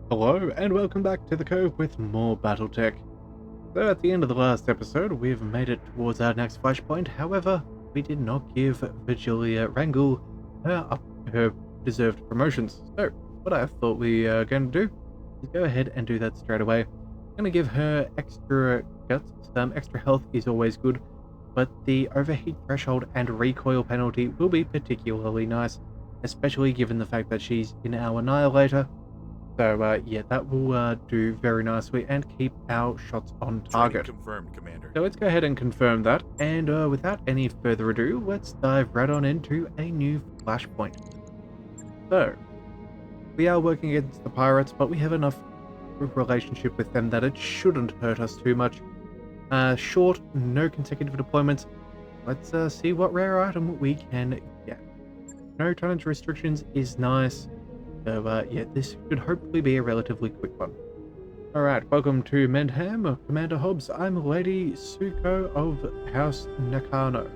Hello and welcome back to the Cove with more Battletech. So at the end of the last episode, we've made it towards our next flashpoint. However, we did not give Virgilia Wrangle her deserved promotions. So what I thought we are going to do is go ahead and do that straight away. I'm going to give her extra guts. Some extra health is always good, but the overheat threshold and recoil penalty will be particularly nice, especially given the fact that she's in our Annihilator. So yeah, that will do very nicely and keep our shots on target. Training confirmed, Commander. So let's go ahead and confirm that, and without any further ado, let's dive right on into a new flashpoint. So, we are working against the pirates, but we have enough relationship with them that it shouldn't hurt us too much. Short, no consecutive deployments. Let's see what rare item we can get. No tonnage restrictions is nice. So yeah, this should hopefully be a relatively quick one. Alright, welcome to Mendham, Commander Hobbs. I'm Lady Suko of House Nakano.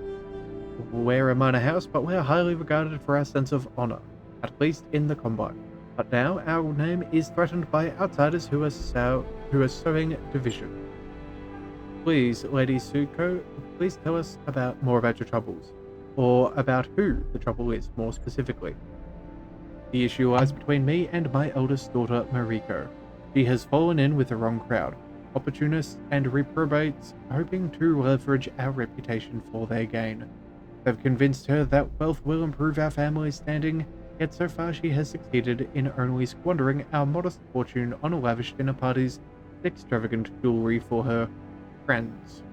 We're a minor house, but we're highly regarded for our sense of honor, at least in the combat. But now our name is threatened by outsiders who are sowing division. Please, Lady Suko, please tell us more about your troubles, or about who the trouble is, more specifically. The issue lies between me and my eldest daughter, Mariko. She has fallen in with the wrong crowd, opportunists and reprobates hoping to leverage our reputation for their gain. They've convinced her that wealth will improve our family's standing, yet so far she has succeeded in only squandering our modest fortune on lavish dinner parties and extravagant jewelry for her friends.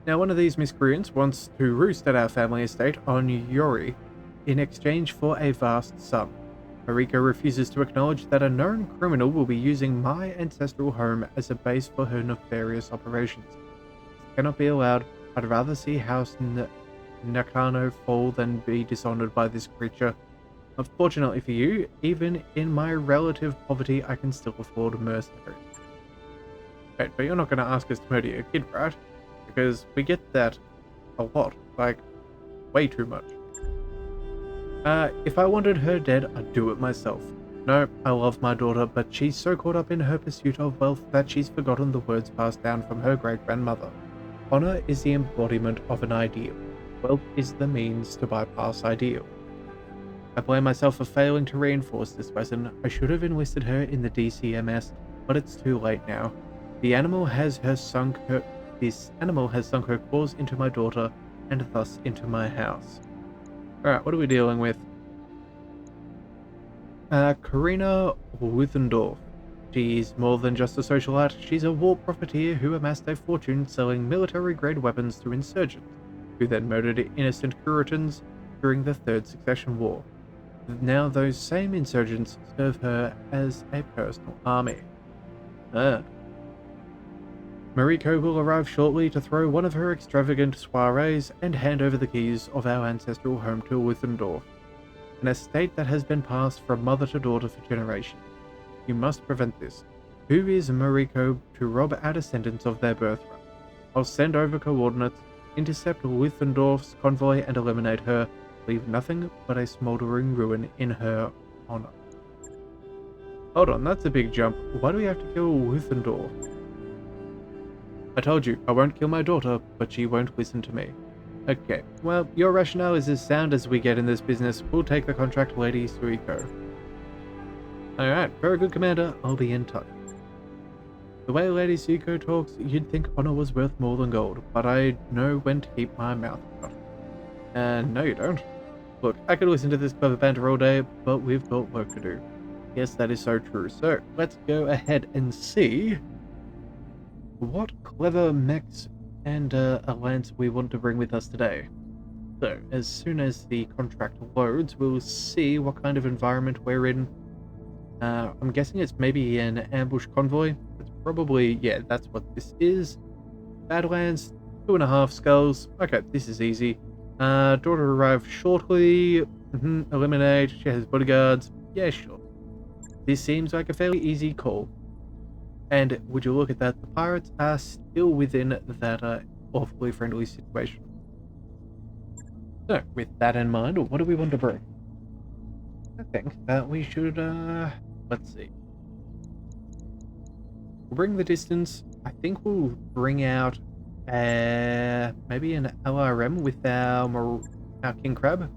Now, one of these miscreants wants to roost at our family estate on Yori, in exchange for a vast sum. Mariko refuses to acknowledge that a known criminal will be using my ancestral home as a base for her nefarious operations. This cannot be allowed. I'd rather see House Nakano fall than be dishonored by this creature. Unfortunately for you, even in my relative poverty, I can still afford mercenaries. Okay, but you're not going to ask us to murder your kid, right? Because we get that a lot, like, way too much. If I wanted her dead, I'd do it myself. No, I love my daughter, but she's so caught up in her pursuit of wealth that she's forgotten the words passed down from her great-grandmother. Honor is the embodiment of an ideal. Wealth is the means to bypass ideal. I blame myself for failing to reinforce this lesson. I should have enlisted her in the DCMS, but it's too late now. This animal has sunk her claws into my daughter, and thus into my house. Alright, what are we dealing with? Karina Wuthendorf. She's more than just a socialite. She's a war profiteer who amassed a fortune selling military-grade weapons to insurgents, who then murdered innocent Puritans during the Third Succession War. Now those same insurgents serve her as a personal army. Mariko will arrive shortly to throw one of her extravagant soirees and hand over the keys of our ancestral home to Wuthendorf, an estate that has been passed from mother to daughter for generations. You must prevent this. Who is Mariko to rob our descendants of their birthright? I'll send over coordinates, intercept Wuthendorf's convoy and eliminate her, leave nothing but a smoldering ruin in her honor. Hold on, that's a big jump. Why do we have to kill Wuthendorf? I told you, I won't kill my daughter, but she won't listen to me. Okay, well, your rationale is as sound as we get in this business. We'll take the contract, Lady Suiko. Alright, very good, Commander. I'll be in touch. The way Lady Suiko talks, you'd think honor was worth more than gold, but I know when to keep my mouth shut. No you don't. Look, I could listen to this clever banter all day, but we've got work to do. Yes, that is so true. So, let's go ahead and see what clever mechs and alliance we want to bring with us today. So, as soon as the contract loads, we'll see what kind of environment we're in. I'm guessing it's maybe an ambush convoy. It's probably, yeah, that's what this is. Badlands, 2.5 skulls. Okay, this is easy. Daughter arrived shortly. Eliminate. She has bodyguards. Yeah, sure. This seems like a fairly easy call. And would you look at that, the pirates are still within that awfully friendly situation. So, with that in mind, what do we want to bring? I think that we should let's see. We'll bring the distance. I think we'll bring out maybe an LRM with our king crab.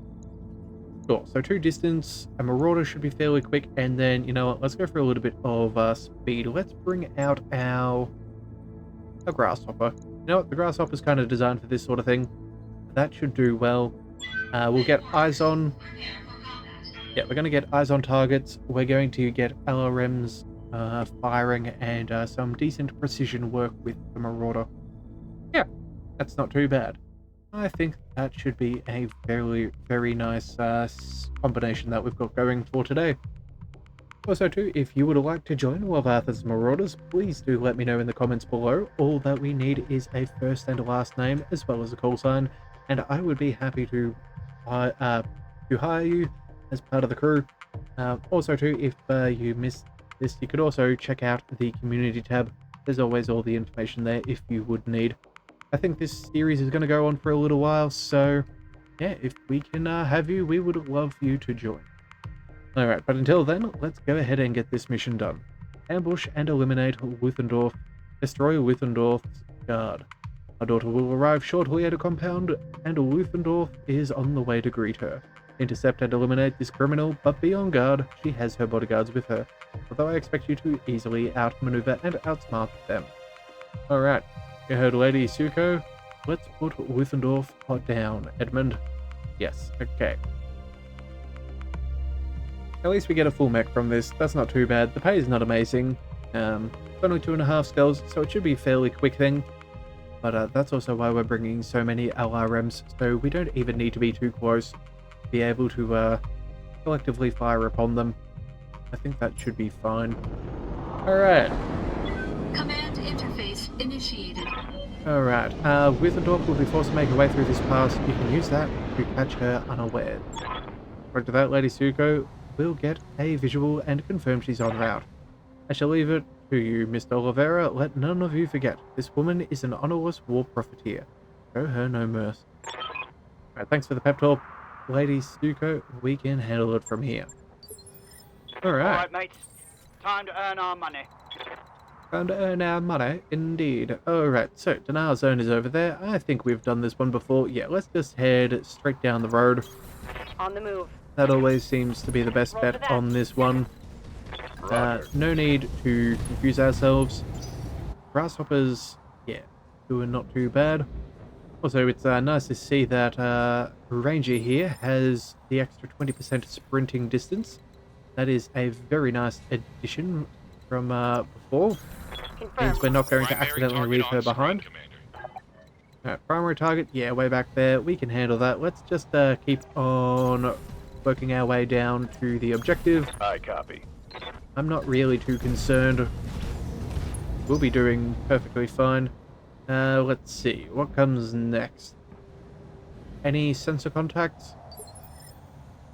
Sure, so 2 distance, a marauder should be fairly quick, and then, you know what, let's go for a little bit of speed. Let's bring out our grasshopper. You know what, the grasshopper's kind of designed for this sort of thing. That should do well. We'll get eyes on. Yeah, we're going to get eyes on targets. We're going to get LRMs firing and some decent precision work with the marauder. Yeah, that's not too bad. I think that should be a very, very nice combination that we've got going for today. Also too, if you would like to join one of Arthur's Marauders, please do let me know in the comments below. All that we need is a first and last name as well as a call sign, and I would be happy to hire you as part of the crew. Also too, if you missed this, you could also check out the community tab. There's always all the information there if you would need. I think this series is going to go on for a little while, so yeah, if we can have you, we would love you to join. Alright, but until then, let's go ahead and get this mission done. Ambush and eliminate Luthendorf. Destroy Luthendorf's guard. Our daughter will arrive shortly at a compound, and Luthendorf is on the way to greet her. Intercept and eliminate this criminal, but be on guard, she has her bodyguards with her. Although I expect you to easily outmaneuver and outsmart them. Alright. You heard Lady Suko? Let's put Luthendorf down, Edmund. Yes, okay. At least we get a full mech from this. That's not too bad. The pay is not amazing. It's only 2.5 skulls, so it should be a fairly quick thing. But that's also why we're bringing so many LRMs, so we don't even need to be too close to be able to collectively fire upon them. I think that should be fine. Alright. Command interface initiated. Alright, Luthendorf will be forced to make her way through this pass. You can use that to catch her unawares. After that, Lady Suko will get a visual and confirm she's en route. I shall leave it to you, Mr. Oliveira. Let none of you forget, this woman is an honorless war profiteer. Show her no mercy. Alright, thanks for the pep talk. Lady Suko, we can handle it from here. Alright, mates. Time to earn our money. Time to earn our money, indeed. Alright, so denial zone is over there. I think we've done this one before. Yeah, let's just head straight down the road. On the move. That always seems to be the best bet on this one. No need to confuse ourselves. Grasshoppers, yeah, doing not too bad. Also, it's nice to see that Ranger here has the extra 20% sprinting distance. That is a very nice addition from before. Means we're not going to accidentally leave her behind. Primary target, yeah, way back there. We can handle that. Let's just keep on working our way down to the objective. I copy. I'm not really too concerned. We'll be doing perfectly fine. Let's see. What comes next? Any sensor contacts?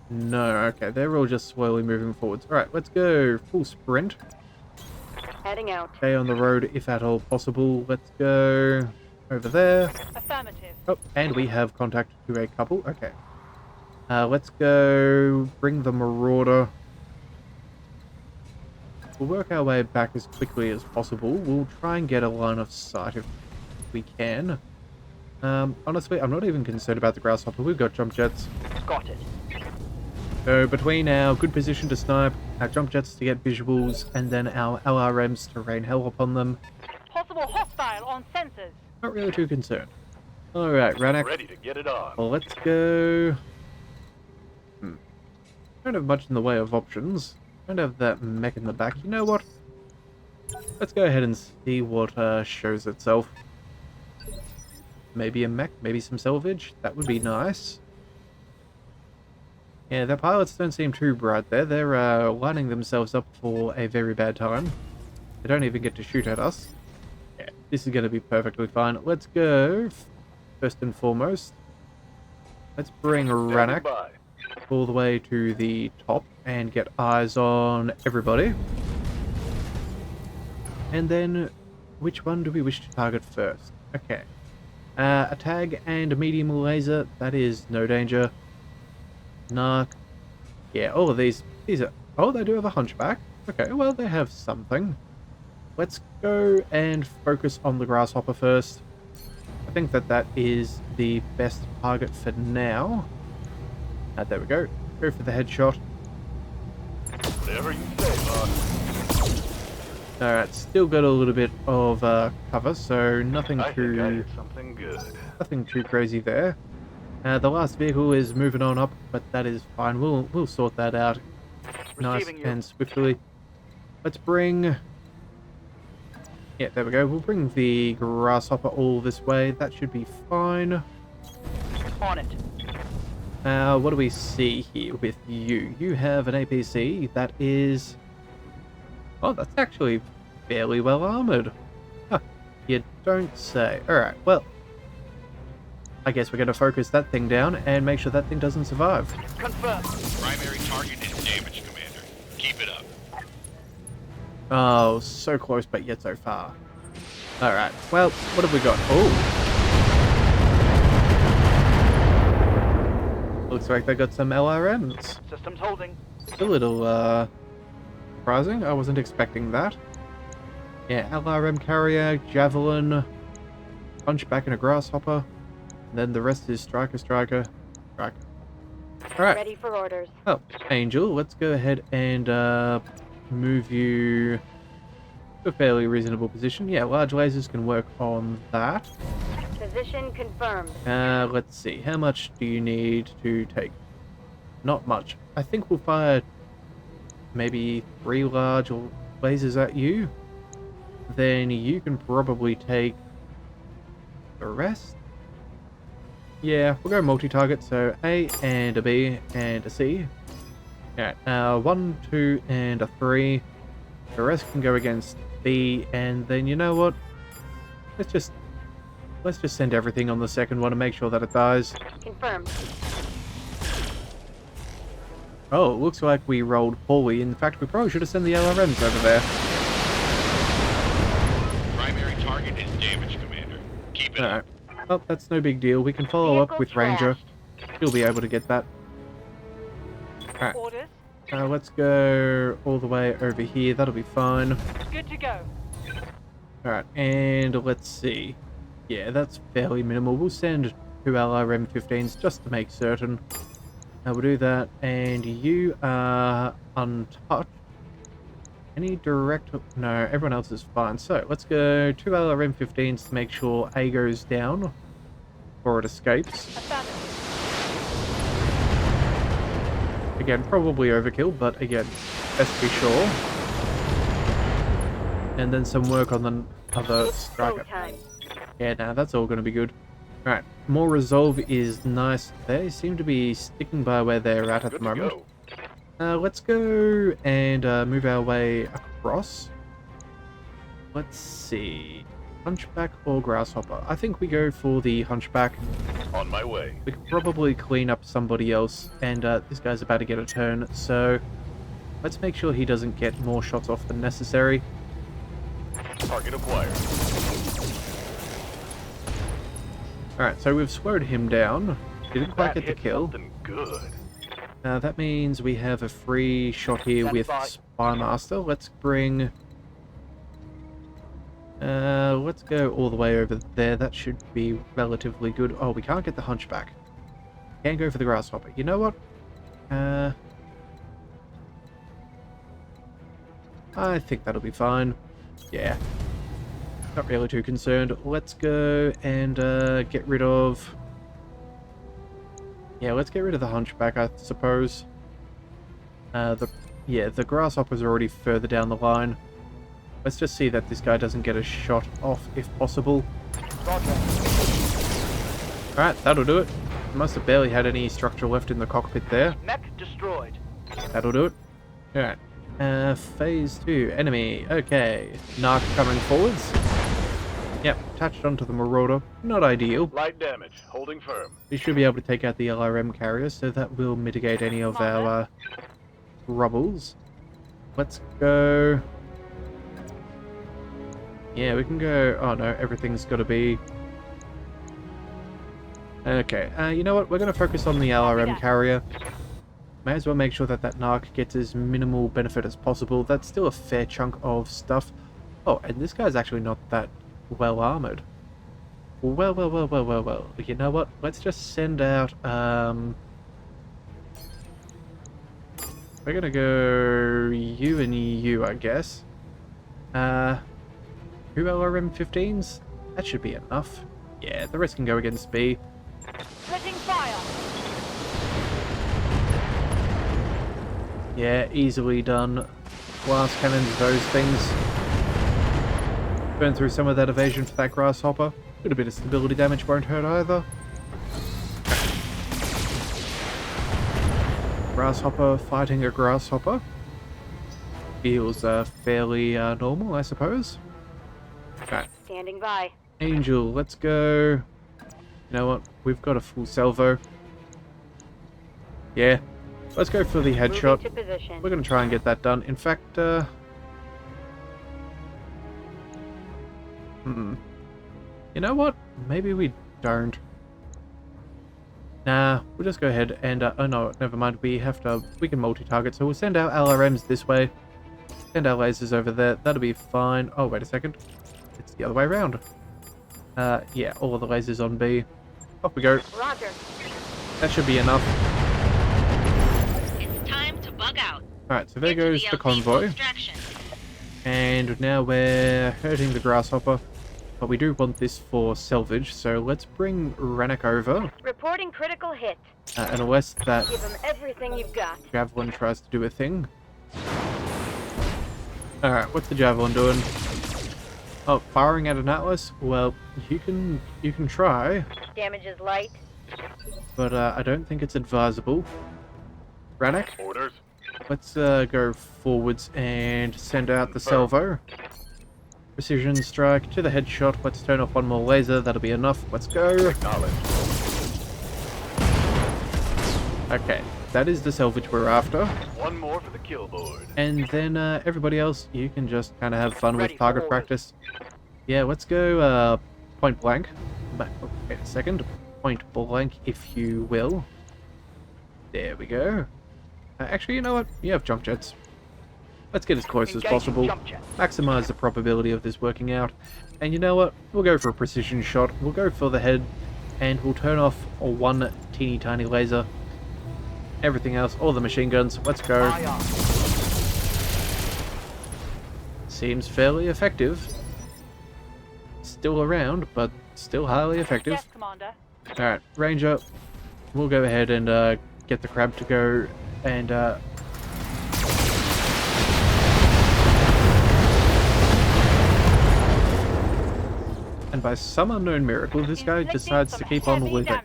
No, okay. They're all just slowly moving forwards. Alright, let's go full sprint. Heading out. Stay on the road if at all possible. Let's go over there. Affirmative. Oh, and we have contact to a couple. Okay. Let's go bring the Marauder. We'll work our way back as quickly as possible. We'll try and get a line of sight if we can. Honestly, I'm not even concerned about the Grasshopper. We've got jump jets. Got it. So between our good position to snipe, our jump jets to get visuals, and then our LRMs to rain hell upon them. Possible hostile on sensors. Not really too concerned. Alright, Ranak. Ready to get it on. Well, let's go. Don't have much in the way of options. Don't have that mech in the back. You know what? Let's go ahead and see what shows itself. Maybe a mech, maybe some salvage. That would be nice. Yeah, the pilots don't seem too bright there. They're lining themselves up for a very bad time. They don't even get to shoot at us. Yeah, this is going to be perfectly fine. Let's go. First and foremost, let's bring Ranak all the way to the top and get eyes on everybody. And then, which one do we wish to target first? Okay. A tag and a medium laser, that is no danger. Narc. Yeah, all of these are... Oh, they do have a hunchback. Okay, well, they have something. Let's go and focus on the grasshopper first. I think that that is the best target for now. There we go. Go for the headshot. Whatever you say, boss. Alright, still got a little bit of cover, so nothing I think I too hit something good. crazy there. The last vehicle is moving on up, but that is fine. We'll sort that out nice Receiving you. and swiftly. Let's bring... Yeah, there we go. We'll bring the grasshopper all this way. That should be fine. On it. What do we see here with you? You have an APC that is... Oh, that's actually fairly well armored. Huh, you don't say. Alright, well... I guess we're going to focus that thing down and make sure that thing doesn't survive. Confirm. Primary target is damaged, Commander. Keep it up. Oh, so close, but yet so far. Alright, well, what have we got? Oh! Looks like they got some LRMs. Systems holding. A little, surprising. I wasn't expecting that. Yeah, LRM carrier, javelin, hunchback and a grasshopper. And then the rest is striker. Alright. Ready for orders. Oh, Angel, let's go ahead and, move you to a fairly reasonable position. Yeah, large lasers can work on that. Position confirmed. Let's see. How much do you need to take? Not much. I think we'll fire maybe 3 large lasers at you. Then you can probably take the rest. Yeah, we'll go multi-target, so A and a B and a C. Alright, 1, 2, and a 3. The rest can go against B, and then you know what? Let's just send everything on the second one and make sure that it dies. Confirmed. Oh, it looks like we rolled poorly. In fact, we probably should have sent the LRMs over there. Primary target is damaged, Commander. Keep it up. Alright. Well, that's no big deal. We can follow up with Ranger. She'll be able to get that. Alright. Orders. Let's go all the way over here. That'll be fine. Good to go. Alright, and let's see. Yeah, that's fairly minimal. We'll send 2 LRM-15s just to make certain. We'll do that, and you are untouched. Any direct... No, everyone else is fine. So, let's go 2 LRM-15s to make sure A goes down, or it escapes. Again, probably overkill, but again, best to be sure. And then some work on the other striker. Yeah, nah, that's all going to be good. Alright, more resolve is nice. They seem to be sticking by where they're at the moment. Let's go and move our way across. Let's see. Hunchback or grasshopper? I think we go for the hunchback. On my way. We could probably clean up somebody else, and this guy's about to get a turn, so let's make sure he doesn't get more shots off than necessary. Target acquired. Alright, so we've slowed him down. Didn't quite get the hit kill. something good. That means we have a free shot here with Spymaster. Let's bring... let's go all the way over there. That should be relatively good. Oh, we can't get the hunchback. Can go for the grasshopper. You know what? I think that'll be fine. Yeah. Not really too concerned. Let's go and get rid of... Yeah, let's get rid of the hunchback, I suppose. The grasshopper's already further down the line. Let's just see that this guy doesn't get a shot off, if possible. Alright, that'll do it. Must have barely had any structure left in the cockpit there. Mech destroyed. That'll do it. Alright. Phase 2. Enemy. Okay. Narc coming forwards. Yep, attached onto the Marauder. Not ideal. Light damage. Holding firm. We should be able to take out the LRM carrier, so that will mitigate any of our rubbles. Let's go... Yeah, we can go... Oh no, everything's got to be... Okay, you know what? We're going to focus on the LRM carrier. may as well make sure that that narc gets as minimal benefit as possible. That's still a fair chunk of stuff. Oh, and this guy's actually not that well armored. Well. You know what? Let's just send out, we're gonna go you and you, I guess. Two LRM-15s? That should be enough. Yeah, the rest can go against B. Switching fire. Yeah, easily done. Blast cannons, those things. Burn through some of that evasion for that grasshopper. A little bit of stability damage won't hurt either. Grasshopper fighting a grasshopper. Feels fairly normal, I suppose. Okay. Standing by. Angel, let's go. You know what? We've got a full salvo. Yeah. Let's go for the headshot. Moving to position. We're going to try and get that done. In fact, you know what? Maybe we don't. Nah, we'll just go ahead and, oh no, never mind. We can multi-target, so we'll send our LRMs this way. Send our lasers over there. That'll be fine. Oh, wait a second. It's the other way around. Yeah, all of the lasers on B. Off we go. Roger. That should be enough. It's time to bug out. Alright, so there goes the convoy. And now we're hurting the grasshopper. But we do want this for salvage, so let's bring Rannoch over. Reporting critical hit. Unless that Give him everything you've got. javelin tries to do a thing. Alright, what's the javelin doing? Oh, firing at an atlas? Well, you can try, Damage is light. but I don't think it's advisable. Rannoch, Orders. let's go forwards and send out the salvo. Precision strike to the headshot. Let's turn off one more laser. That'll be enough. Let's go. Okay, that is the salvage we're after. One more for the kill board. And then everybody else, you can just kind of have fun with target practice. Yeah, let's go point blank. Wait a second. Point blank, if you will. There we go. Actually, you know what? You have jump jets. Let's get as close as possible. Maximize the probability of this working out. And you know what? We'll go for a precision shot. We'll go for the head. And we'll turn off one teeny tiny laser. Everything else, all the machine guns. Let's go. Seems fairly effective. Still around, but still highly effective. Yes, Commander. Alright, Ranger. We'll go ahead and get the crab to go and and by some unknown miracle, this guy decides to keep on living.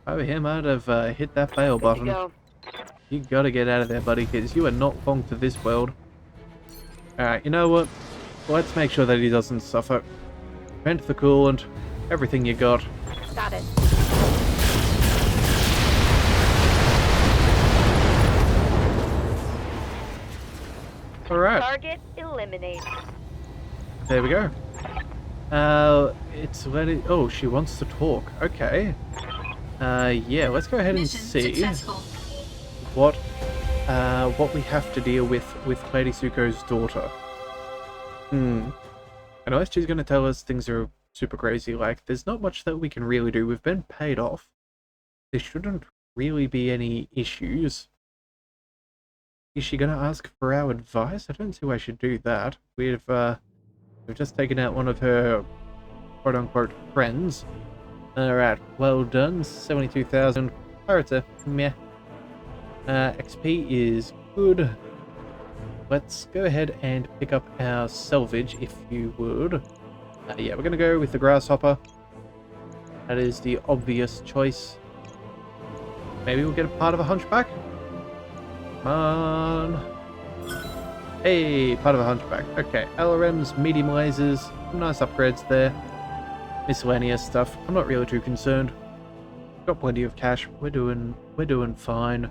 Oh, he might have hit that fail button. You gotta get out of there, buddy, because you are not long to this world. Alright, you know what? Let's make sure that he doesn't suffer. Vent the coolant. Everything you got. Got it. Alright. Target eliminated. There we go. It's letting... Oh, she wants to talk. Okay. Yeah, let's go ahead and Mission see successful. what we have to deal with Lady Suko's daughter. Unless she's going to tell us things are super crazy, like, there's not much that we can really do. We've been paid off. There shouldn't really be any issues. Is she going to ask for our advice? I don't see why she'd do that. We've just taken out one of her quote-unquote friends. Alright, well done. 72,000. Pirates are meh. XP is good. Let's go ahead and pick up our salvage, if you would. Yeah, we're going to go with the grasshopper. That is the obvious choice. Maybe we'll get a part of a hunchback? Come on. Hey, part of a hunchback. Okay, LRMs, medium lasers, some nice upgrades there. Miscellaneous stuff. I'm not really too concerned. Got plenty of cash. We're doing fine.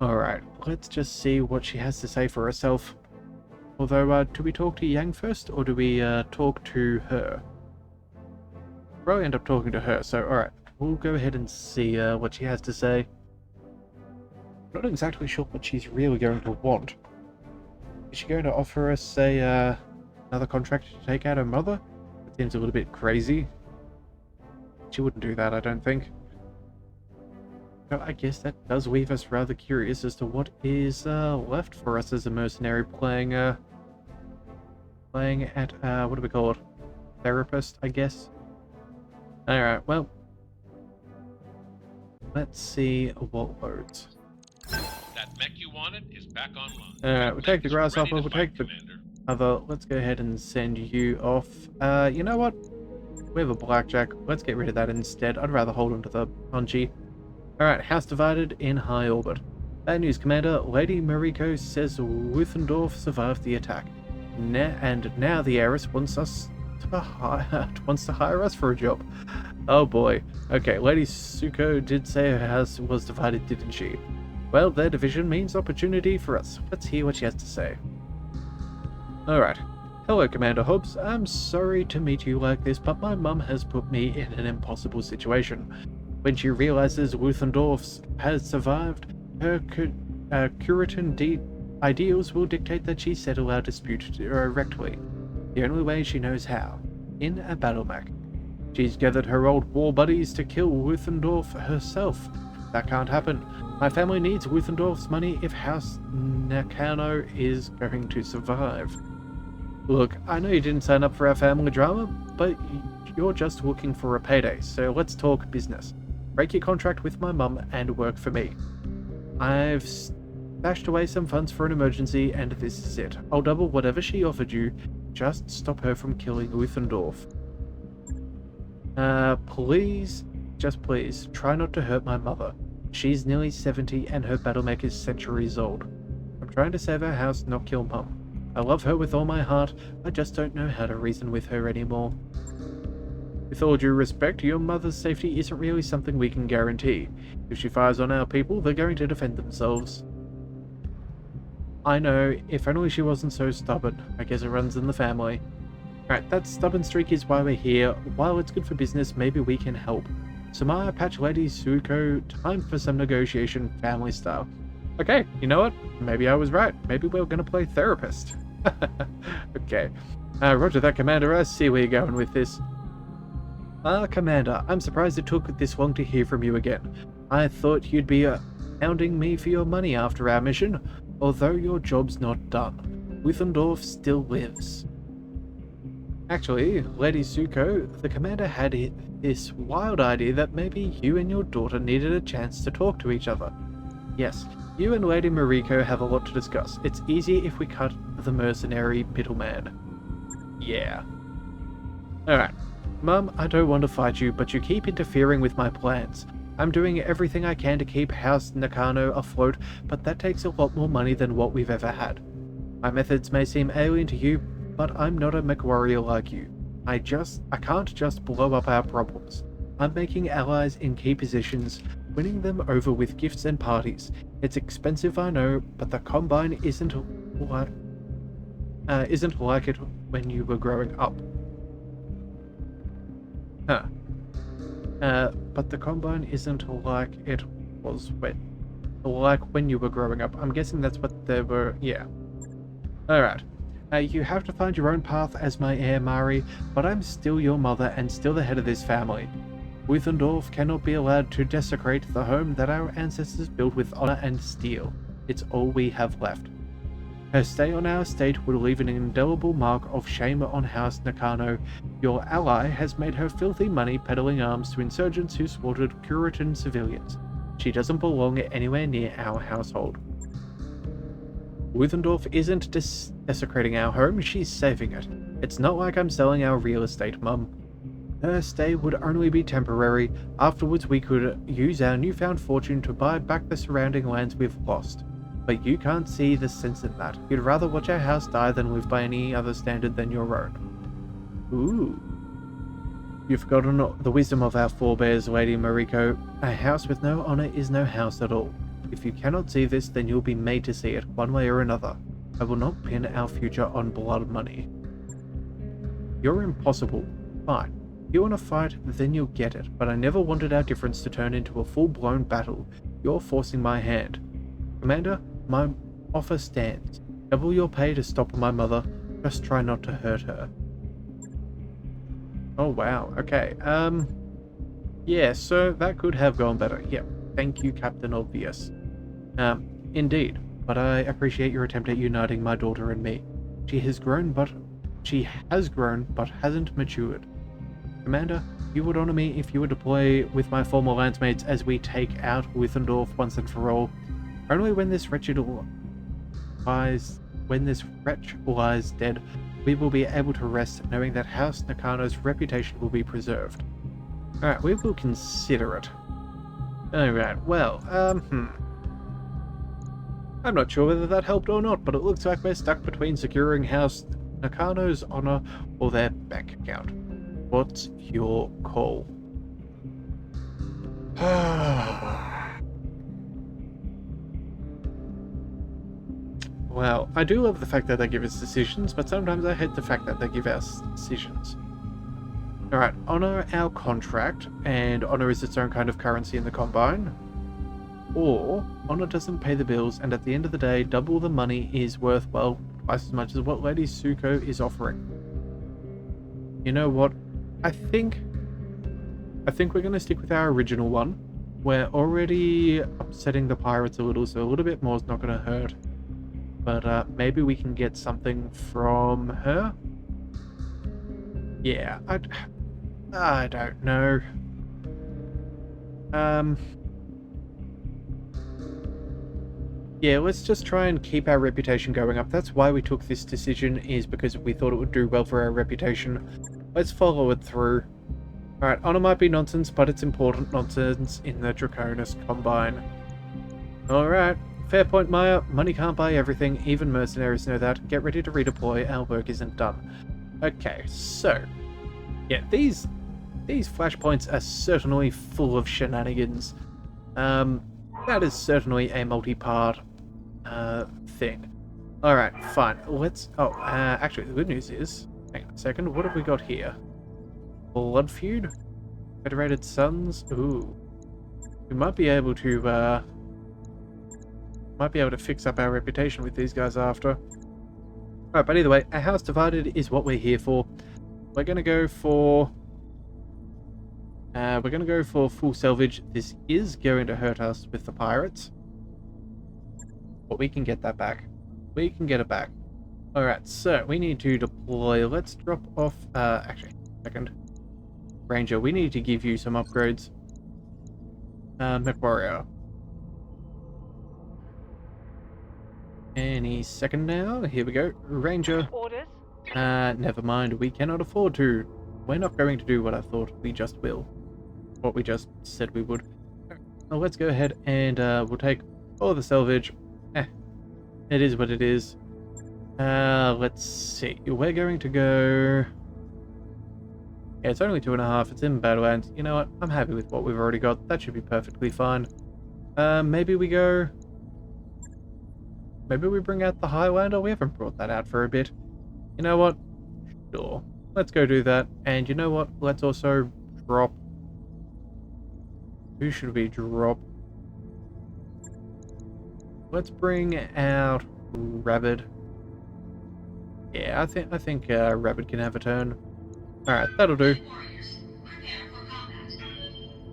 Alright, let's just see what she has to say for herself. Although, do we talk to Yang first, or do we talk to her? Probably end up talking to her, so alright. We'll go ahead and see what she has to say. not exactly sure what she's really going to want. Is she going to offer us a another contract to take out her mother? It seems a little bit crazy. She wouldn't do that, I don't think. So I guess that does leave us rather curious as to what is left for us as a mercenary playing at what do we call it? Therapist, I guess. Alright, well, let's see what loads. That mech you wanted is back online. Alright, we'll take the grasshopper, we'll take the Commander. other. Let's go ahead and send you off. You know what? We have a blackjack. Let's get rid of that instead. I'd rather hold on to the punchy. Alright, house divided in high orbit. Bad news, Commander. Lady Mariko says Wuthendorf survived the attack. And now the heiress wants to hire us for a job. Oh boy. Okay, Lady Suko did say her house was divided, didn't she? Well, their division means opportunity for us. Let's hear what she has to say. Alright. Hello, Commander Hobbs. I'm sorry to meet you like this, but my mum has put me in an impossible situation. When she realizes Wuthendorf has survived, her Curitan ideals will dictate that she settle our dispute directly. The only way she knows how. In a BattleMech. She's gathered her old war buddies to kill Wuthendorf herself. That can't happen. My family needs Wuthendorf's money if House Nakano is going to survive. Look, I know you didn't sign up for our family drama, but you're just looking for a payday, so let's talk business. Break your contract with my mum and work for me. I've stashed away some funds for an emergency, and this is it. I'll double whatever she offered you. Just stop her from killing Wuthendorf. Please, just please, try not to hurt my mother. She's nearly 70 and her BattleMech is centuries old. I'm trying to save our house, not kill Mum. I love her with all my heart, I just don't know how to reason with her anymore. With all due respect, your mother's safety isn't really something we can guarantee. If she fires on our people, they're going to defend themselves. I know, if only she wasn't so stubborn. I guess it runs in the family. Alright, that stubborn streak is why we're here. While it's good for business, maybe we can help. Samaya, Patch Lady, Suko, time for some negotiation, family style. Okay, you know what? Maybe I was right. Maybe we're gonna play therapist. Okay. Roger that, Commander. I see where you're going with this. Commander, I'm surprised it took this long to hear from you again. I thought you'd be hounding me for your money after our mission, although your job's not done. Wuthendorf still lives. Actually, Lady Suko, the Commander had this wild idea that maybe you and your daughter needed a chance to talk to each other. Yes, you and Lady Mariko have a lot to discuss. It's easy if we cut the mercenary middleman. Yeah. Alright. Mum, I don't want to fight you, but you keep interfering with my plans. I'm doing everything I can to keep House Nakano afloat, but that takes a lot more money than what we've ever had. My methods may seem alien to you, but I'm not a MechWarrior like you. I can't just blow up our problems. I'm making allies in key positions, winning them over with gifts and parties. It's expensive, I know, but the Combine isn't like it when you were growing up. But the Combine isn't like it was when you were growing up. I'm guessing that's what they were, yeah. Alright. You have to find your own path as my heir, Mari, but I'm still your mother and still the head of this family. Wuthendorf cannot be allowed to desecrate the home that our ancestors built with honor and steel. It's all we have left. Her stay on our estate would leave an indelible mark of shame on House Nakano. Your ally has made her filthy money peddling arms to insurgents who slaughtered Curitan civilians. She doesn't belong anywhere near our household. Wuthendorf isn't desecrating our home, she's saving it. It's not like I'm selling our real estate, Mum. Her stay would only be temporary. Afterwards we could use our newfound fortune to buy back the surrounding lands we've lost. But you can't see the sense in that. You'd rather watch our house die than live by any other standard than your own. Ooh. You've forgotten the wisdom of our forebears, Lady Mariko. A house with no honor is no house at all. If you cannot see this, then you'll be made to see it, one way or another. I will not pin our future on blood money. You're impossible. Fine. You want to fight, then you'll get it, but I never wanted our difference to turn into a full-blown battle. You're forcing my hand. Commander, my offer stands. Double your pay to stop my mother. Just try not to hurt her. Oh wow, okay. Yeah, so that could have gone better. Yeah, thank you, Captain Obvious. Indeed, but I appreciate your attempt at uniting my daughter and me. She has grown, but hasn't matured. Commander, you would honor me if you would deploy with my former lancemates as we take out Withendorf once and for all. Only when this wretch lies dead, we will be able to rest knowing that House Nakano's reputation will be preserved. Alright, we will consider it. Alright, well, I'm not sure whether that helped or not, but it looks like we're stuck between securing House Nakano's honor or their bank account. What's your call? Well, I do love the fact that they give us decisions, but sometimes I hate the fact that they give us decisions. Alright, honor our contract, and honor is its own kind of currency in the Combine. Or, honor doesn't pay the bills, and at the end of the day, double the money is worth, well, twice as much as what Lady Suko is offering. You know what? I think we're going to stick with our original one. We're already upsetting the pirates a little, so a little bit more is not going to hurt. But maybe we can get something from her? Yeah, I don't know. Yeah, let's just try and keep our reputation going up. That's why we took this decision, is because we thought it would do well for our reputation. Let's follow it through. Alright, honor might be nonsense, but it's important nonsense in the Draconis Combine. Alright, fair point, Maya. Money can't buy everything, even mercenaries know that. Get ready to redeploy, our work isn't done. Okay, so... yeah, these flashpoints are certainly full of shenanigans. That is certainly a multi-part thing. Alright, fine. Let's... oh, actually, the good news is... hang on a second, what have we got here? Blood Feud? Federated Sons? Ooh. We might be able to, fix up our reputation with these guys after. Alright, but either way, a house divided is what we're here for. We're gonna go for... full salvage. This is going to hurt us with the pirates. But we can get that back. We can get it back. Alright, so we need to deploy. Let's drop off... actually, second. Ranger, we need to give you some upgrades. MechWarrior. Any second now. Here we go. Ranger. Orders? Never mind. We cannot afford to. We're not going to do what I thought. We just will. What we just said we would. Well, let's go ahead and we'll take all the salvage. It is what it is. Let's see. We're going to go... yeah, it's only 2.5. It's in Battlelands. You know what? I'm happy with what we've already got. That should be perfectly fine. Maybe we go... maybe we bring out the Highlander. We haven't brought that out for a bit. You know what? Sure. Let's go do that. And you know what? Let's also drop... who should we drop? Let's bring out Rabbit. Yeah, I think Rabbit can have a turn. Alright, that'll do.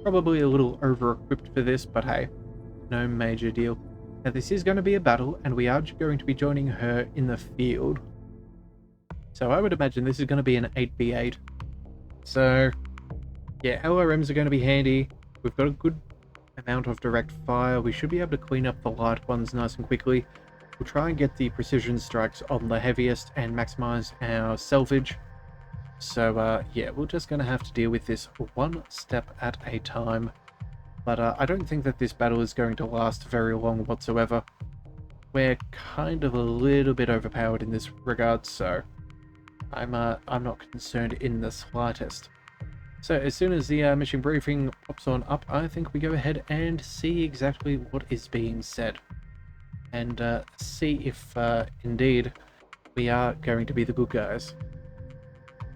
Probably a little over-equipped for this, but hey, no major deal. Now this is going to be a battle, and we are going to be joining her in the field. So I would imagine this is going to be an 8v8. So, yeah, LRMs are going to be handy. We've got a good amount of direct fire. We should be able to clean up the light ones nice and quickly. We'll try and get the precision strikes on the heaviest and maximize our salvage. So, yeah, we're just going to have to deal with this one step at a time. But I don't think that this battle is going to last very long whatsoever. We're kind of a little bit overpowered in this regard, so I'm not concerned in the slightest. So as soon as the mission briefing pops on up, I think we go ahead and see exactly what is being said. And see if indeed we are going to be the good guys.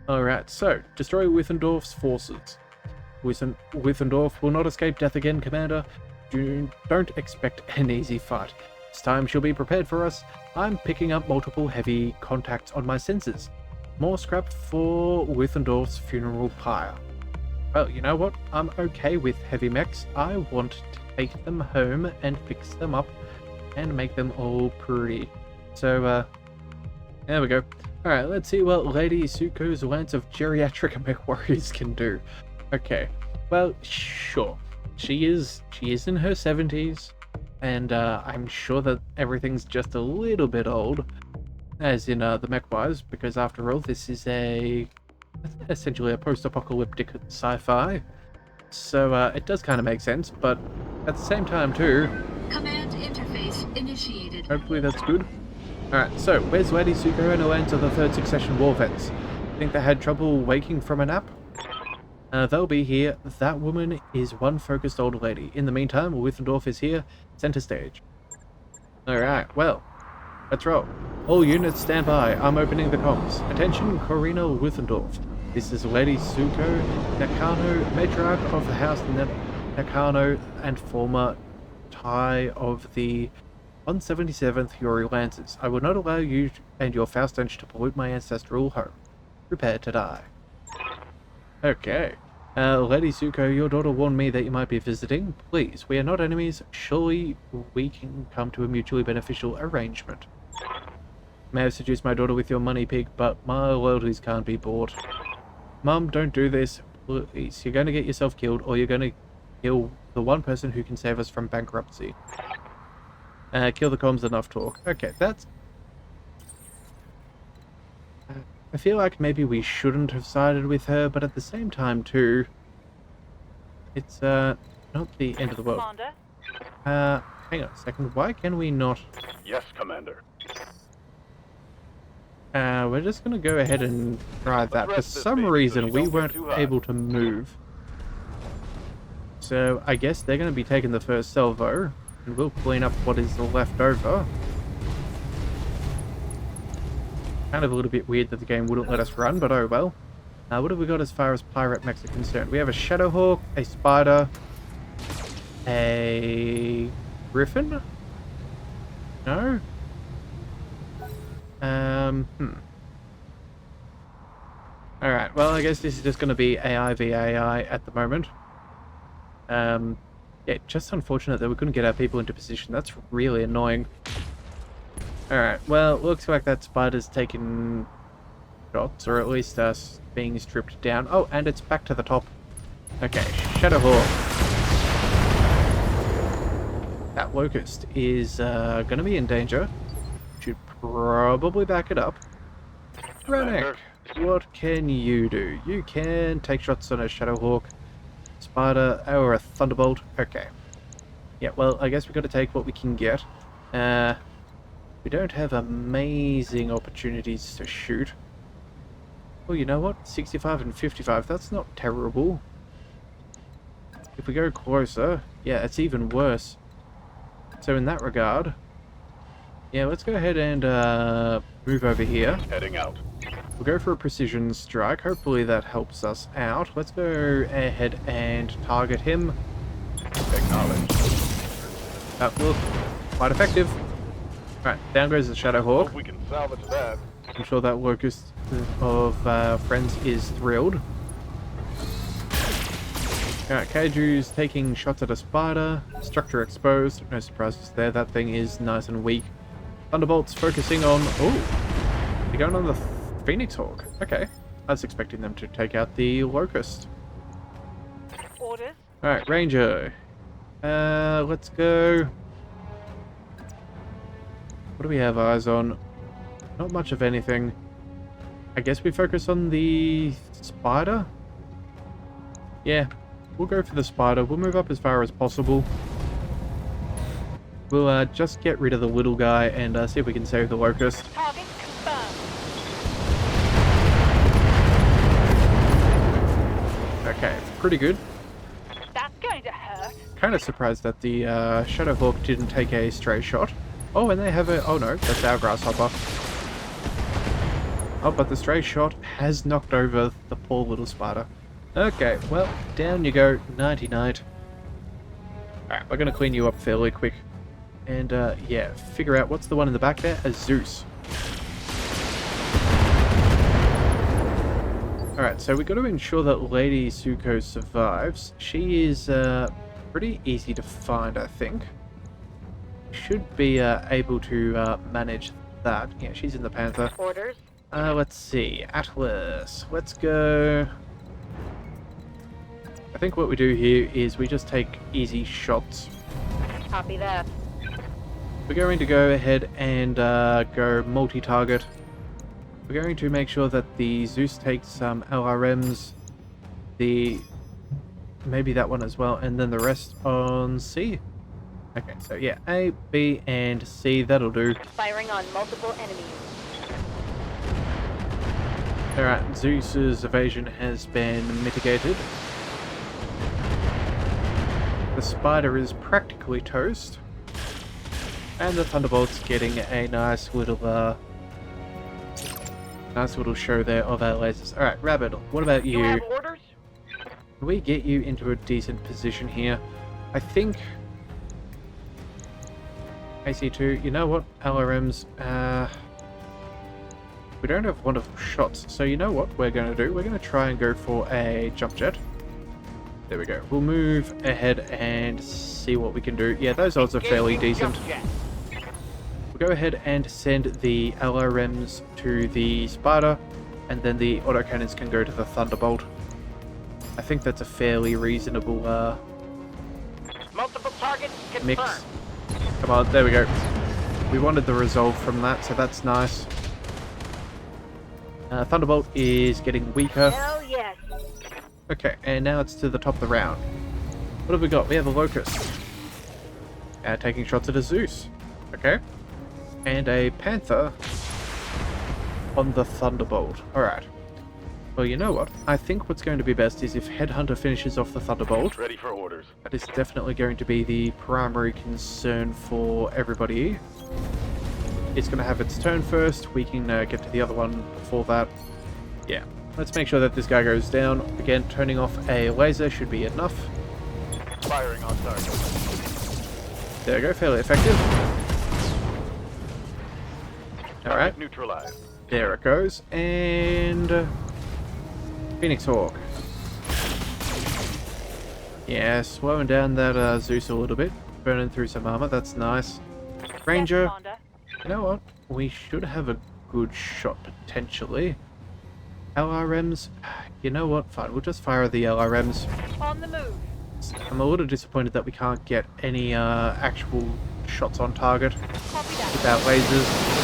Alright, so destroy Withendorf's forces. Withendorf will not escape death again, Commander. Don't expect an easy fight. This time she'll be prepared for us. I'm picking up multiple heavy contacts on my sensors. More scrap for Withendorf's funeral pyre. Well, you know what? I'm okay with heavy mechs. I want to take them home and fix them up and make them all pretty. So, there we go. Alright, let's see what Lady Suko's Lance of Geriatric MechWarriors can do. Okay, well, sure. She is in her 70s, and I'm sure that everything's just a little bit old, as in the MechWarriors, because after all, this is essentially a post-apocalyptic sci-fi. So it does kind of make sense, but at the same time too... Command interface initiated. Hopefully that's good. Alright, so where's Lady Suko and Alans of the third succession war vets? Think they had trouble waking from a nap? They'll be here. That woman is one focused old lady. In the meantime, Withendorf is here, center stage. Alright, well, let's roll. All units stand by. I'm opening the comms. Attention, Corina Withendorf. This is Lady Suko Nakano, matriarch of the House Nakano and former tie of the 177th Yuri Lancers. I will not allow you and your foul stench to pollute my ancestral home. Prepare to die. Okay. Lady Suko, your daughter warned me that you might be visiting. Please, we are not enemies. Surely we can come to a mutually beneficial arrangement. May have seduced my daughter with your money, pig, but my loyalties can't be bought. Mum, don't do this. Please, you're going to get yourself killed, or you're going to kill the one person who can save us from bankruptcy. Kill the comms, enough talk. Okay, that's... I feel like maybe we shouldn't have sided with her, but at the same time too, it's not the end of the world. Commander? Hang on a second, why can we not... Yes, Commander. We're just gonna go ahead and try that. For some reason we weren't able to move. So I guess they're gonna be taking the first salvo, and we'll clean up what is left over. Kind of a little bit weird that the game wouldn't let us run, but oh well. What have we got as far as pirate mechs are concerned? We have a Shadowhawk, a Spider, a Griffin? No? Alright, well I guess this is just going to be AI v AI at the moment. Yeah, just unfortunate that we couldn't get our people into position. That's really annoying. Alright, well, looks like that spider's taken shots, or at least us being stripped down. Oh, and it's back to the top. Okay, Shadowhawk. That Locust is going to be in danger. Should probably back it up. Rennick, what can you do? You can take shots on a Shadowhawk, Spider, or a Thunderbolt. Okay. Yeah, well, I guess we've got to take what we can get. We don't have amazing opportunities to shoot. Well, you know what? 65 and 55, that's not terrible. If we go closer, yeah, it's even worse. So in that regard, yeah, let's go ahead and move over here. Heading out. We'll go for a precision strike. Hopefully that helps us out. Let's go ahead and target him. Acknowledged. That looked quite effective. Alright, down goes the Shadowhawk. Hope we can salvage that. I'm sure that Locust of friends is thrilled. Alright, Kaiju's taking shots at a Spider. Structure exposed. No surprises there. That thing is nice and weak. Thunderbolt's focusing on... Oh! They're going on the Phoenix Hawk. Okay. I was expecting them to take out the Locust. Orders? Alright, Ranger. Let's go... What do we have eyes on? Not much of anything. I guess we focus on the Spider? Yeah, we'll go for the Spider. We'll move up as far as possible. We'll just get rid of the little guy and see if we can save the Locust. Target confirmed. Okay, pretty good. That's going to hurt. Kind of surprised that the Shadowhawk didn't take a stray shot. Oh, and they have a... Oh no, that's our Grasshopper. Oh, but the stray shot has knocked over the poor little Spider. Okay, well, down you go. Nighty-night. Alright, we're going to clean you up fairly quick. And yeah, figure out what's the one in the back there. A Zeus. Alright, so we got to ensure that Lady Suko survives. She is pretty easy to find, I think. Should be able to manage that. Yeah, she's in the Panther. Orders. Let's see. Atlas. Let's go. I think what we do here is we just take easy shots. Copy that. We're going to go ahead and go multi-target. We're going to make sure that the Zeus takes some LRMs, maybe that one as well, and then the rest on C. Okay, so yeah, A, B, and C, that'll do. Firing on multiple enemies. Alright, Zeus's evasion has been mitigated. The Spider is practically toast. And the Thunderbolt's getting a nice little show there of our lasers. Alright, Rabbit, what about you? You have orders? Can we get you into a decent position here? I think... AC2, you know what? LRMs, we don't have wonderful shots, so you know what we're going to do? We're going to try and go for a jump jet. There we go. We'll move ahead and see what we can do. Yeah, those odds are fairly decent. We'll go ahead and send the LRMs to the Spider, and then the autocannons can go to the Thunderbolt. I think that's a fairly reasonable Multiple targets mix. confirmed. Come on, there we go. We wanted the resolve from that, so that's nice. Thunderbolt is getting weaker. Hell yes. Okay, and now it's to the top of the round. What have we got? We have a Locust. Taking shots at a Zeus. Okay. And a Panther on the Thunderbolt. Alright. Well, you know what? I think what's going to be best is if Headhunter finishes off the Thunderbolt. Ready for orders. That is definitely going to be the primary concern for everybody. It's going to have its turn first. We can get to the other one before that. Yeah. Let's make sure that this guy goes down. Again, turning off a laser should be enough. Firing on target. There we go. Fairly effective. Alright. Target neutralized. There it goes. And... Phoenix Hawk. Yeah, slowing down that Zeus a little bit. Burning through some armor. That's nice. Ranger. Yes, Commander. You know what? We should have a good shot potentially. LRMs. You know what? Fine. We'll just fire the LRMs. On the move. I'm a little disappointed that we can't get any actual shots on target Copy that. without lasers.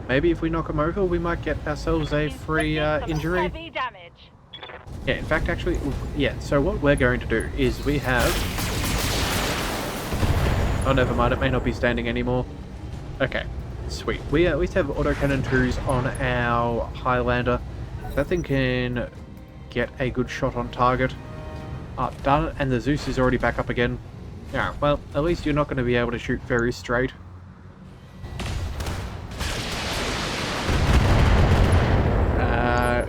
Maybe if we knock them over, we might get ourselves a free injury. Heavy damage. Yeah, in fact, actually, yeah, so what we're going to do is we have... Oh, never mind, it may not be standing anymore. Okay, sweet. We at least have autocannon 2s on our Highlander. That thing can get a good shot on target. Done it, and the Zeus is already back up again. Yeah, well, at least you're not going to be able to shoot very straight.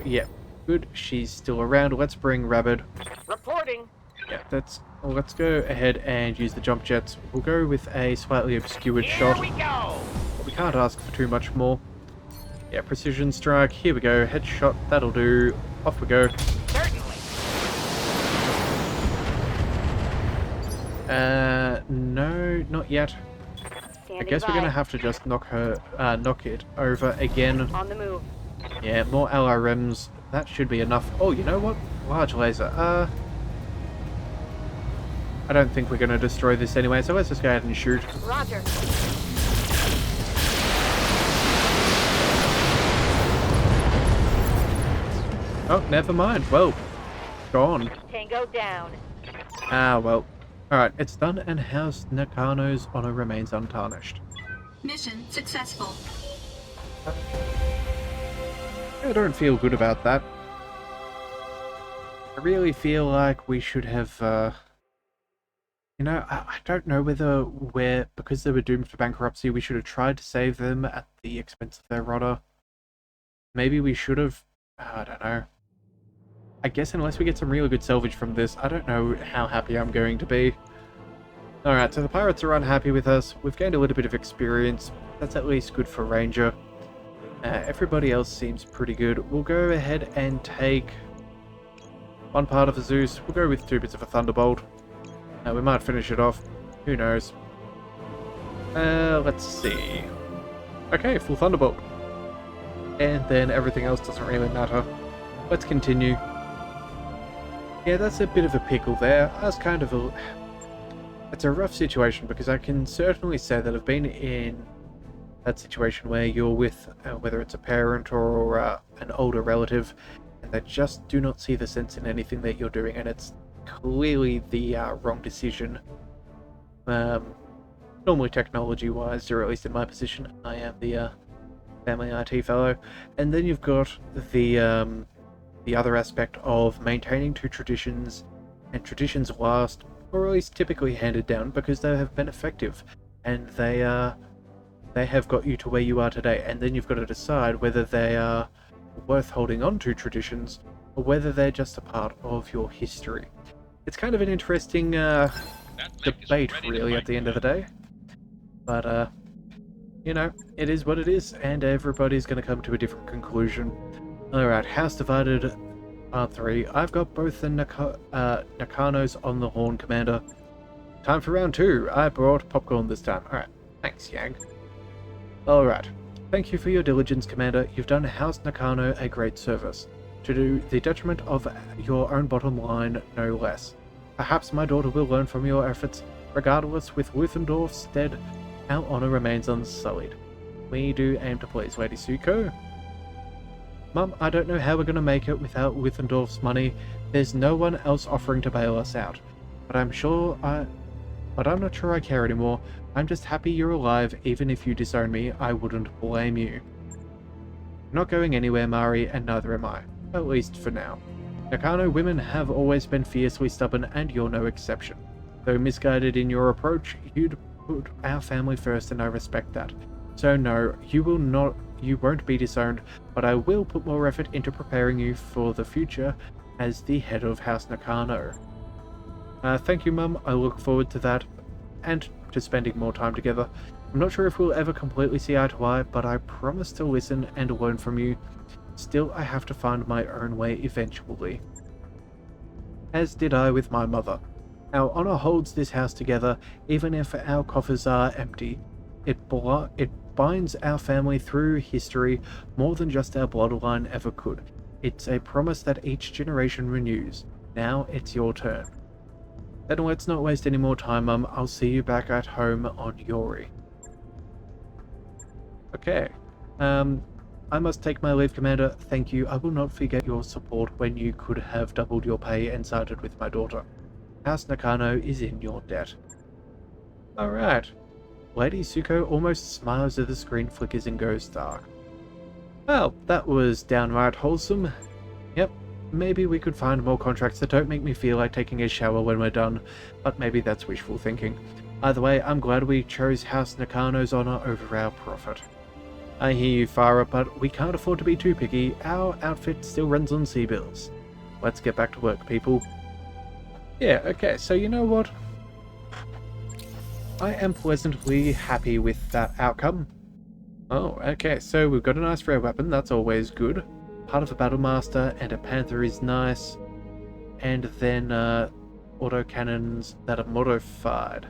Yeah, good. She's still around. Let's bring Rabbit. Reporting. Yeah, well, let's go ahead and use the jump jets. We'll go with a slightly obscured Here shot. we go. But we can't ask for too much more. Yeah, precision strike. Here we go. Headshot. That'll do. Off we go. Certainly. No, not yet. I guess we're gonna have to just knock it over again. On the move. Yeah, more LRMs. That should be enough. Oh, you know what? Large laser. I don't think we're going to destroy this anyway, so let's just go ahead and shoot. Roger. Oh, never mind. Well, gone. Tango down. Ah, well. Alright, it's done, and House Nakano's honor remains untarnished. Mission successful. I don't feel good about that. I really feel like we should have, you know, I don't know whether because they were doomed for bankruptcy, we should have tried to save them at the expense of their rudder. Maybe we should have, I don't know. I guess unless we get some really good salvage from this, I don't know how happy I'm going to be. Alright, so the pirates are unhappy with us. We've gained a little bit of experience. That's at least good for Ranger. Everybody else seems pretty good. We'll go ahead and take one part of a Zeus. We'll go with 2 bits of a Thunderbolt. We might finish it off. Who knows? Let's see. Okay, full Thunderbolt. And then everything else doesn't really matter. Let's continue. Yeah, that's a bit of a pickle there. I was kind of a... It's a rough situation because I can certainly say that I've been in that situation where you're with, whether it's a parent or an older relative, and they just do not see the sense in anything that you're doing, and it's clearly the wrong decision. Normally technology-wise, or at least in my position, I am the family IT fellow, and then you've got the other aspect of maintaining 2 traditions, and traditions last, or at least typically handed down, because they have been effective, and they have got you to where you are today, and then you've got to decide whether they are worth holding on to traditions, or whether they're just a part of your history. It's kind of an interesting debate, really, at the end of the day. But, you know, it is what it is, and everybody's going to come to a different conclusion. Alright, House Divided R3. I've got both the Nakanos on the horn, Commander. Time for round 2. I brought popcorn this time. Alright, thanks, Yang. Alright, thank you for your diligence, Commander. You've done House Nakano a great service, to the detriment of your own bottom line, no less. Perhaps my daughter will learn from your efforts. Regardless, with Luthendorf's dead, our honor remains unsullied. We do aim to please, Lady Suko. Mum, I don't know how we're going to make it without Luthendorf's money. There's no one else offering to bail us out. But I'm not sure I care anymore. I'm just happy you're alive. Even if you disown me, I wouldn't blame you. You're not going anywhere, Mari, and neither am I. At least for now. Nakano women have always been fiercely stubborn, and you're no exception. Though misguided in your approach, you'd put our family first, and I respect that. So no, you won't be disowned, but I will put more effort into preparing you for the future as the head of House Nakano. Thank you, Mum. I look forward to that, and to spending more time together. I'm not sure if we'll ever completely see eye to eye, but I promise to listen and learn from you. Still, I have to find my own way eventually. As did I with my mother. Our honor holds this house together, even if our coffers are empty. It binds our family through history more than just our bloodline ever could. It's a promise that each generation renews. Now it's your turn. Then let's not waste any more time, Mum. I'll see you back at home on Yori. Okay. I must take my leave, Commander. Thank you. I will not forget your support when you could have doubled your pay and sided with my daughter. House Nakano is in your debt. Alright. Lady Suko almost smiles as the screen flickers and goes dark. Well, that was downright wholesome. Yep, maybe we could find more contracts that don't make me feel like taking a shower when we're done, but maybe that's wishful thinking. Either way, I'm glad we chose House Nakano's honor over our profit. I hear you, Farah, but we can't afford to be too picky. Our outfit still runs on sea bills. Let's get back to work, people. Yeah, okay, so you know what? I am pleasantly happy with that outcome. Oh, okay, so we've got a nice rare weapon, that's always good. Part of a Battlemaster and a Panther is nice. And then autocannons that are modified.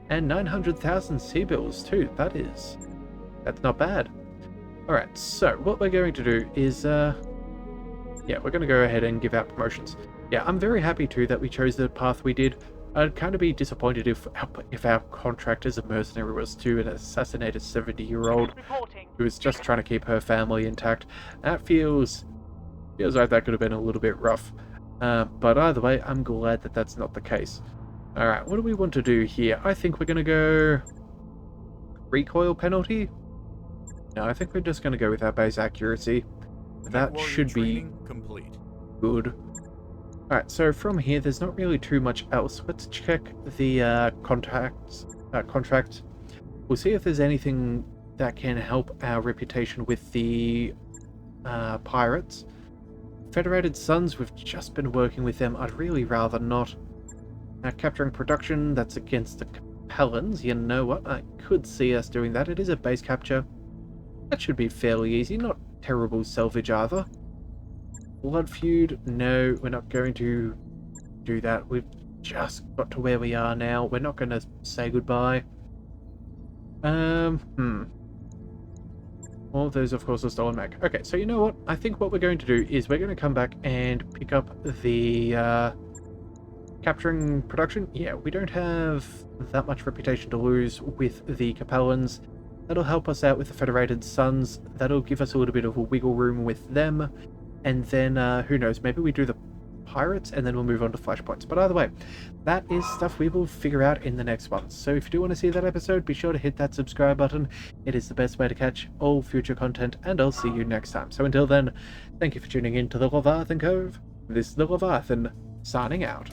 And 900,000 sea bills too, that's not bad. Alright, so what we're going to do is, yeah, we're going to go ahead and give out promotions. Yeah, I'm very happy too that we chose the path we did. I'd kind of be disappointed if our contract as a mercenary was to assassinate a 70-year-old who was just trying to keep her family intact. That feels like that could have been a little bit rough. But either way, I'm glad that that's not the case. Alright, what do we want to do here? I think we're going to go recoil penalty. No, I think we're just going to go with our base accuracy. That should be complete. Good. Alright, so from here, there's not really too much else. Let's check the contract. We'll see if there's anything that can help our reputation with the pirates. Federated Suns, we've just been working with them. I'd really rather not. Capturing production, that's against the Capellans. You know what? I could see us doing that. It is a base capture. That should be fairly easy. Not terrible salvage either. Blood feud, no, we're not going to do that. We've just got to where we are now. We're not going to say goodbye. All of those, of course, are stolen mech. Okay, so you know what? I think what we're going to do is we're going to come back and pick up the capturing production. Yeah, we don't have that much reputation to lose with the Capellans. That'll help us out with the Federated Suns. That'll give us a little bit of a wiggle room with them. And then, who knows, maybe we do the pirates and then we'll move on to flashpoints. But either way, that is stuff we will figure out in the next one. So if you do want to see that episode, be sure to hit that subscribe button. It is the best way to catch all future content, and I'll see you next time. So until then, thank you for tuning in to the Leviathan Cove. This is the Leviathan, signing out.